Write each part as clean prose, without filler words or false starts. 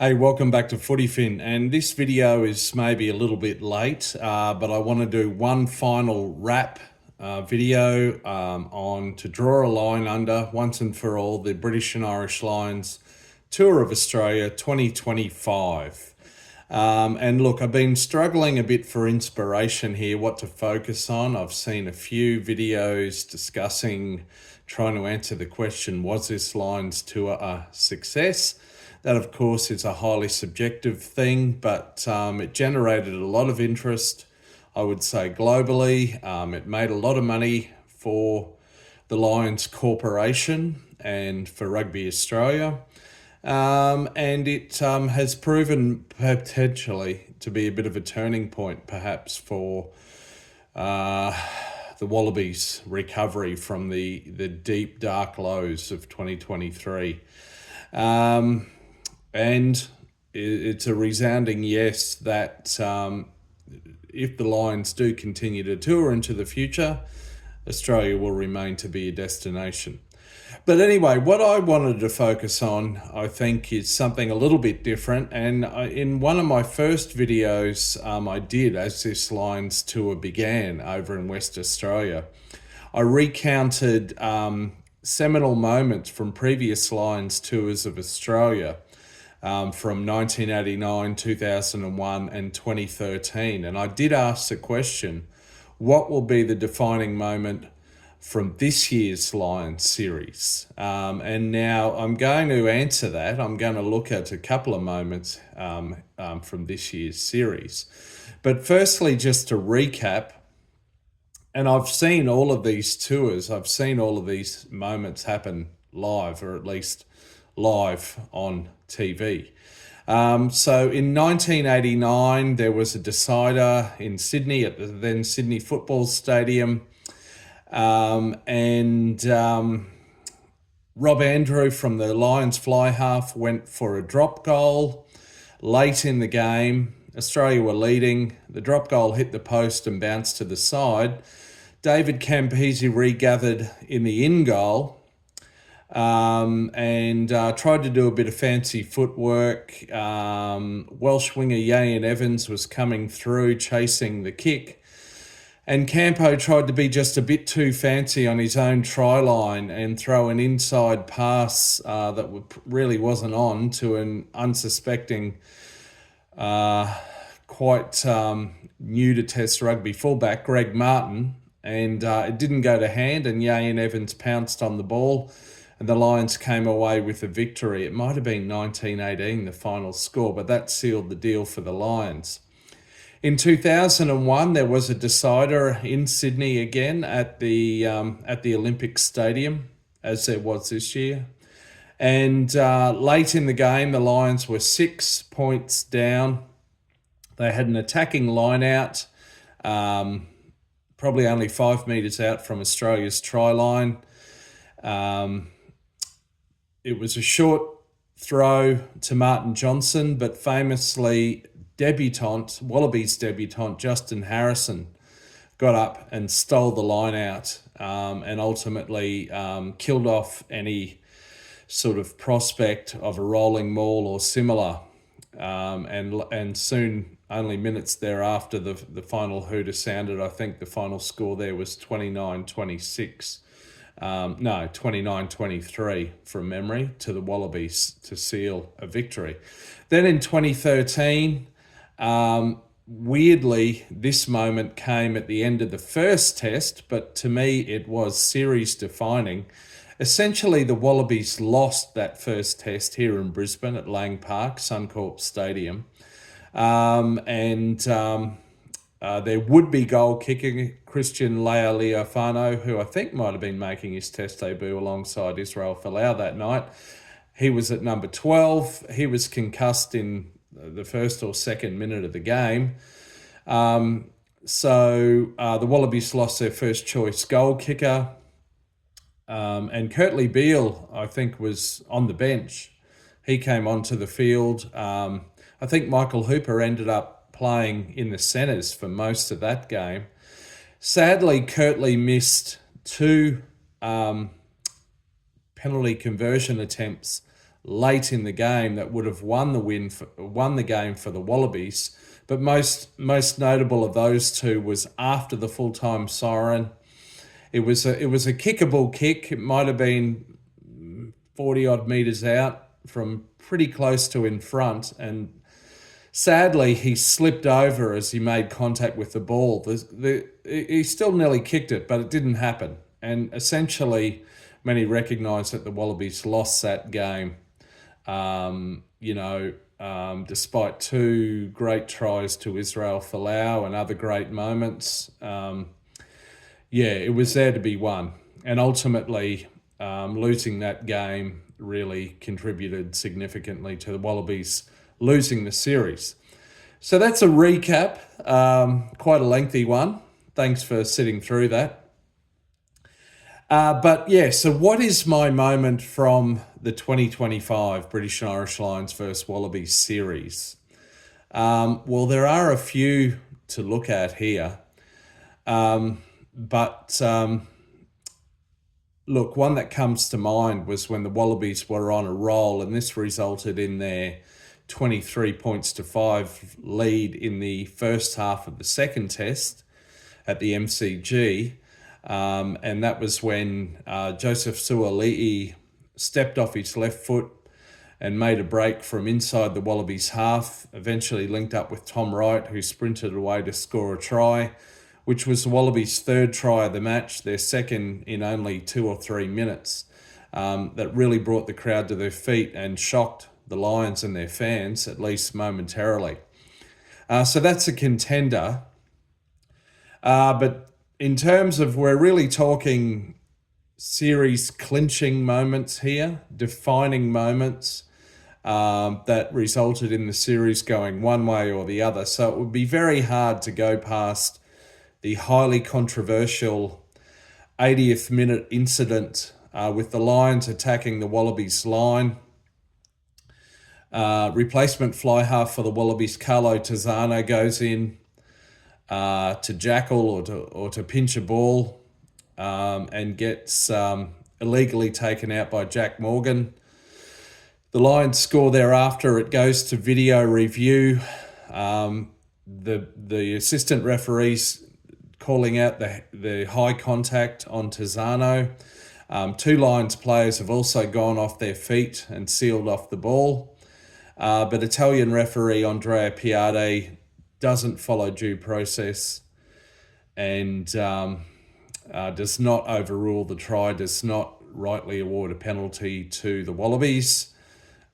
Hey, welcome back to FootyFin, and this video is maybe a little bit late, but I want to do one final wrap video on to draw a line under, once and for all, the British and Irish Lions Tour of Australia 2025. And look, I've been struggling a bit for inspiration here, what to focus on. I've seen a few videos discussing, trying to answer the question, was this Lions Tour a success? That, of course, is a highly subjective thing, but it generated a lot of interest, I would say, globally. It made a lot of money for the Lions Corporation and for Rugby Australia. And it has proven potentially to be a bit of a turning point, perhaps, for the Wallabies' recovery from the deep, dark lows of 2023. And it's a resounding yes that if the Lions do continue to tour into the future, Australia will remain to be a destination. But anyway, what I wanted to focus on, I think, is something a little bit different. And in one of my first videos I did as this Lions tour began over in West Australia, I recounted seminal moments from previous Lions tours of Australia. From 1989, 2001 and 2013. And I did ask the question, what will be the defining moment from this year's Lions series? And now I'm going to answer that. I'm going to look at a couple of moments from this year's series. But firstly, just to recap, and I've seen all of these tours, I've seen all of these moments happen live, or at least live on TV. So in 1989, there was a decider in Sydney at the then Sydney Football Stadium. And Rob Andrew from the Lions fly half went for a drop goal late in the game. Australia were leading. The drop goal hit the post and bounced to the side. David Campese regathered in the in goal and tried to do a bit of fancy footwork. Welsh winger Ian Evans was coming through chasing the kick, and Campo tried to be just a bit too fancy on his own try line and throw an inside pass that really wasn't on to an unsuspecting, quite new to Test rugby fullback, Greg Martin, and it didn't go to hand, and Ian Evans pounced on the ball, and the Lions came away with a victory. It might have been 1918, the final score, but that sealed the deal for the Lions. In 2001, there was a decider in Sydney again at the Olympic Stadium, as there was this year. And late in the game, the Lions were 6 points down. They had an attacking line out, probably only 5 metres out from Australia's try line. It was a short throw to Martin Johnson, but famously, Wallabies debutant Justin Harrison got up and stole the line out and ultimately killed off any sort of prospect of a rolling maul or similar. And soon, only minutes thereafter, the final hooter sounded. I think the final score there was 29-26. 29-23 from memory to the Wallabies to seal a victory. Then in 2013, weirdly, this moment came at the end of the first test, but to me it was series defining. Essentially, the Wallabies lost that first test here in Brisbane at Lang Park, Suncorp Stadium. Their would-be goal kicker, Christian Lealiofano, who I think might have been making his test debut alongside Israel Folau that night. He was at number 12. He was concussed in the first or second minute of the game. So the Wallabies lost their first choice goal kicker. And Kurtley Beale, I think, was on the bench. He came onto the field. I think Michael Hooper ended up playing in the centres for most of that game. Sadly, Kurtley missed two penalty conversion attempts late in the game that would have won the game for the Wallabies. But most notable of those two was after the full-time siren. It was a kickable kick. It might have been 40 odd meters out from pretty close to in front, and sadly he slipped over as he made contact with the ball. He still nearly kicked it, but it didn't happen. And essentially, many recognise that the Wallabies lost that game. Despite two great tries to Israel Folau and other great moments, it was there to be won. And ultimately, losing that game really contributed significantly to the Wallabies losing the series. So that's a recap, quite a lengthy one. Thanks for sitting through that. So what is my moment from the 2025 British and Irish Lions versus Wallabies series? There are a few to look at here. Look, one that comes to mind was when the Wallabies were on a roll, and this resulted in their 23-5 lead in the first half of the second test at the MCG. And that was when Joseph Suaalii stepped off his left foot and made a break from inside the Wallabies half, eventually linked up with Tom Wright, who sprinted away to score a try, which was the Wallabies' third try of the match, their second in only 2 or 3 minutes. That really brought the crowd to their feet and shocked the Lions and their fans, at least momentarily. So that's a contender. But in terms of, we're really talking series clinching moments here, defining moments that resulted in the series going one way or the other. So it would be very hard to go past the highly controversial 80th minute incident with the Lions attacking the Wallabies line. Replacement fly half for the Wallabies, Carlo Tizzano, goes in to jackal or to pinch a ball and gets illegally taken out by Jack Morgan. The Lions score thereafter. It goes to video review. The assistant referees calling out the high contact on Tizzano. 2 Lions players have also gone off their feet and sealed off the ball. But Italian referee Andrea Piade doesn't follow due process and does not overrule the try, does not rightly award a penalty to the Wallabies,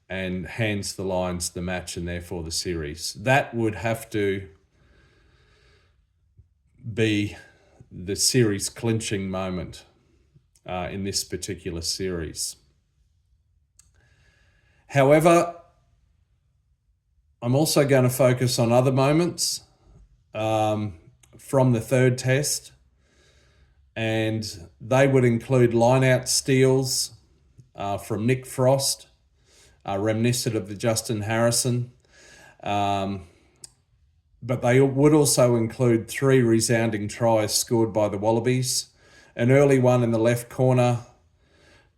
and hands the Lions the match and therefore the series. That would have to be the series clinching moment in this particular series. However, I'm also going to focus on other moments from the third test, and they would include line-out steals from Nick Frost, reminiscent of the Justin Harrison. But they would also include 3 resounding tries scored by the Wallabies. An early one in the left corner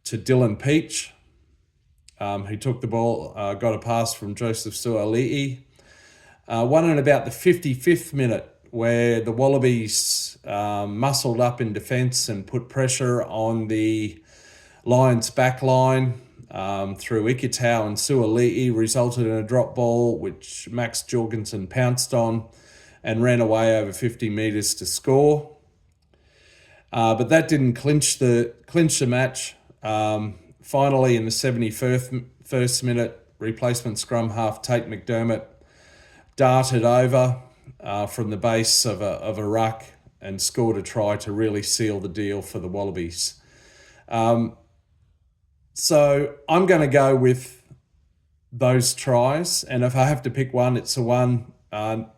to Dylan Peach, who took the ball, got a pass from Joseph Suaalii. One in about the 55th minute where the Wallabies muscled up in defence and put pressure on the Lions' back line through Ikitau and Suaalii, resulted in a drop ball which Max Jorgensen pounced on and ran away over 50 metres to score. But that didn't clinch the match. Finally, in the 71st minute, replacement scrum half Tate McDermott darted over from the base of a ruck and scored a try to really seal the deal for the Wallabies. So I'm going to go with those tries, and if I have to pick one, it's the one.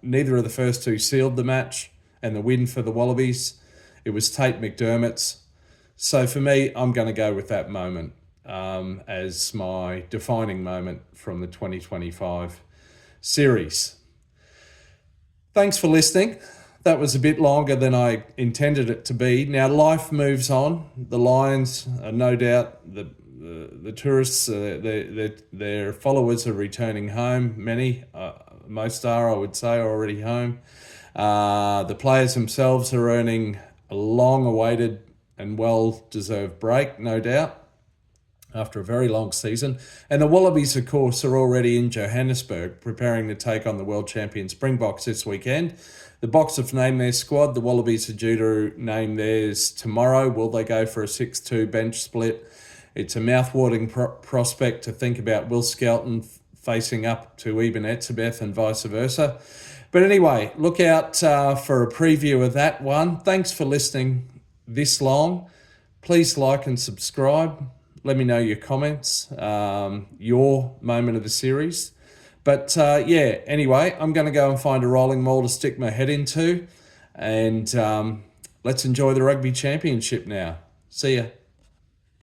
Neither of the first 2 sealed the match and the win for the Wallabies. It was Tate McDermott's. So for me, I'm going to go with that moment as my defining moment from the 2025 series. Thanks for listening. That was a bit longer than I intended it to be. Now, life moves on. The Lions are no doubt the tourists, their followers are returning home. Many, most are, I would say, already home. The players themselves are earning a long-awaited and well-deserved break, no doubt, after a very long season. And the Wallabies, of course, are already in Johannesburg, preparing to take on the world champion Springboks this weekend. The Boks have named their squad. The Wallabies are due to name theirs tomorrow. Will they go for a 6-2 bench split? It's a mouth-watering prospect to think about Will Skelton facing up to Eben Etzebeth and vice versa. But anyway, look out for a preview of that one. Thanks for listening this long. Please like and subscribe. Let me know your comments, your moment of the series. But anyway, I'm going to go and find a rolling mall to stick my head into. And let's enjoy the Rugby Championship now. See ya.